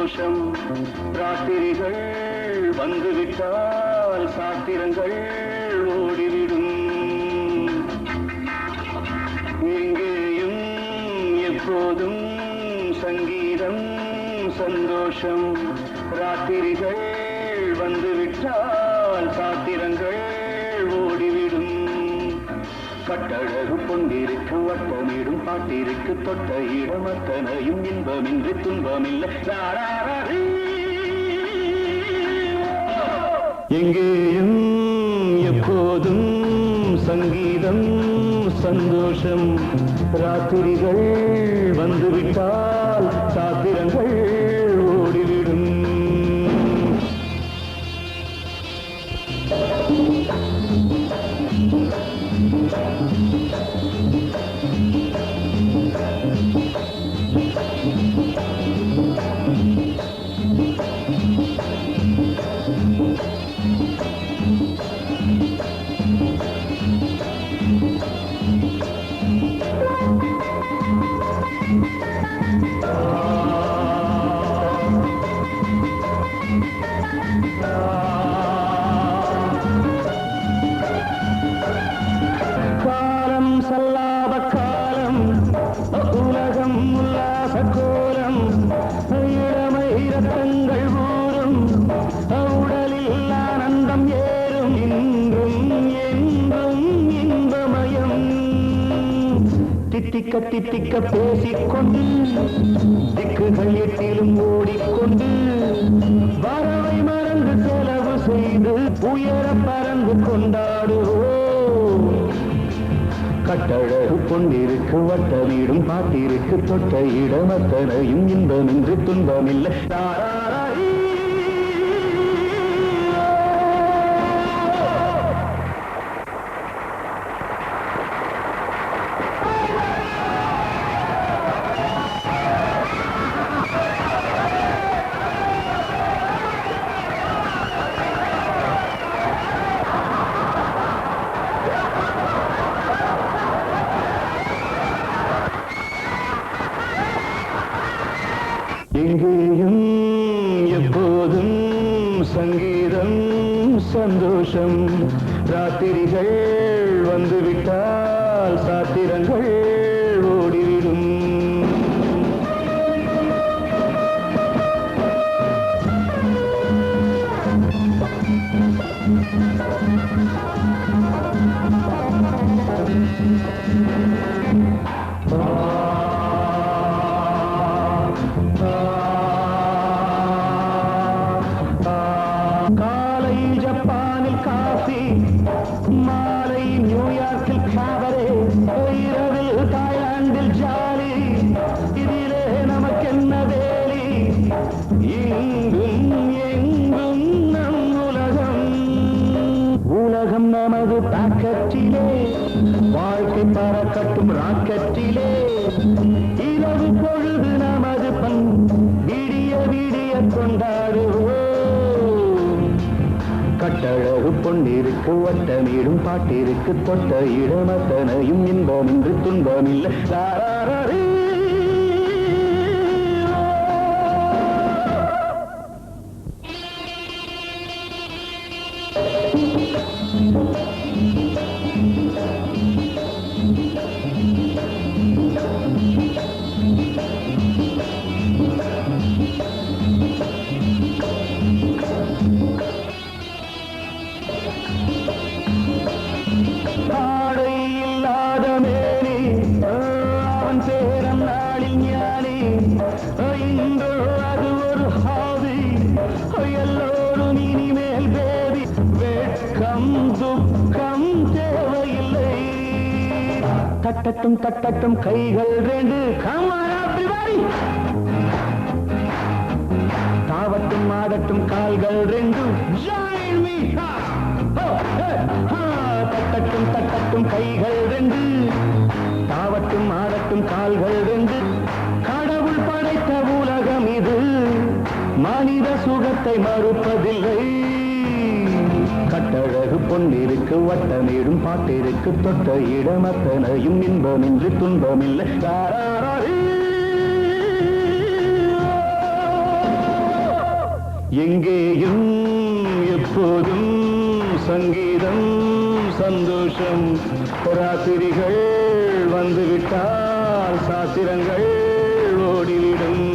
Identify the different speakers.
Speaker 1: சந்தோஷம் ராத்திரிகள் வந்துவிட்டால் சாத்திரங்கள் ஓடிவிடும் எங்கேயும் எப்போதும் சங்கீதம் சந்தோஷம் ராத்திரிகள் வந்துவிட்டால் சாத்திரங்கள் ஓடிவிடும் கட்டழகு பொன்னிருக்கு வட்டமிடும் பாட்டிற்கு தொட்ட இடம் அத்தனையும் இன்பமின்றி துன்பமில்லை எங்கேயும் எப்போதும் சங்கீதம் சந்தோஷம் ராத்திரிகள் வந்துவிட்டால் சாத்திரங்கள் ஓடிவிடும் காலம் சல்லாப காலம் உலகம் உல்லாச கோலம் இளமை ரத்தங்கள் ஊறும் உடலில் ஆனந்தம் ஏறும் இன்றும் என்றும் இன்பமயம் தித்திக்க தித்திக்க பேசிக்கொண்டு திக்குகள் எட்டிலும் ஓடிக்கொண்டு வரவை மறந்து செலவு செய்து உயர பறந்து கொண்டாடுவோம் கட்டழகு பொன்னிருக்கு வட்டமிடும் பாட்டிற்கு தொட்ட இடம் அத்தனையும் இன்பமின்றி துன்பமில்லை எங்கேயும் எப்போதும் சங்கீதம் சந்தோஷம் ராத்திரிகள் வந்துவிட்டால் சாத்திரங்கள் ஓடிவிடும் காலை ஜப்பானில் காஃபி மாலை நியூயார்க்கில் காவரே இரவில் தாய்லாந்தில் ஜாலி இதிலே நமக்கென்ன வேலி இங்கும் எங்கும் நம் உலகம் உலகம் நமது பாக்கெட்டிலே வாழ்க்கை பறக்கட்டும் ராக்கெட்டிலே இரவு பொழுது நமது பண் விடிய விடிய கொண்டாடுவோம் கட்டழகு பொன்னிருக்கு வட்டமிடும் பாட்டிற்கு தொட்ட இடம் அத்தனையும் இன்பமின்றி துன்பமில்லை ஆடை இல்லாத மேனி அவன் சேரம் நாளில் ஞானி இன்று அது ஒரு ஹாவி எல்லோரும் இனிமேல் பேதி வெட்கம் துக்கம் தேவையில்லை தட்டட்டும் தட்டட்டும் கைகள் ரெண்டு தாவட்டும் ஆடட்டும் கால்கள் ரெண்டு தட்டட்டும் தட்டட்டும் கைகள் ரெண்டு தாவட்டும் ஆடட்டும் கால்கள் ரெண்டு கடவுள் படைத்த உலகம் இது மனித சுகத்தை மறுப்பதில்லை கட்டழகு பொன்னிருக்கு வட்டமிடும் பாட்டிற்கு தொட்ட இடம் அத்தனையும் இன்பமின்றி துன்பமில்லை எங்கேயும் எப்போதும் சங்கீதம் சந்தோஷம் ராத்திரிகள் வந்துவிட்டால் சாத்திரங்கள் ஓடிவிடும்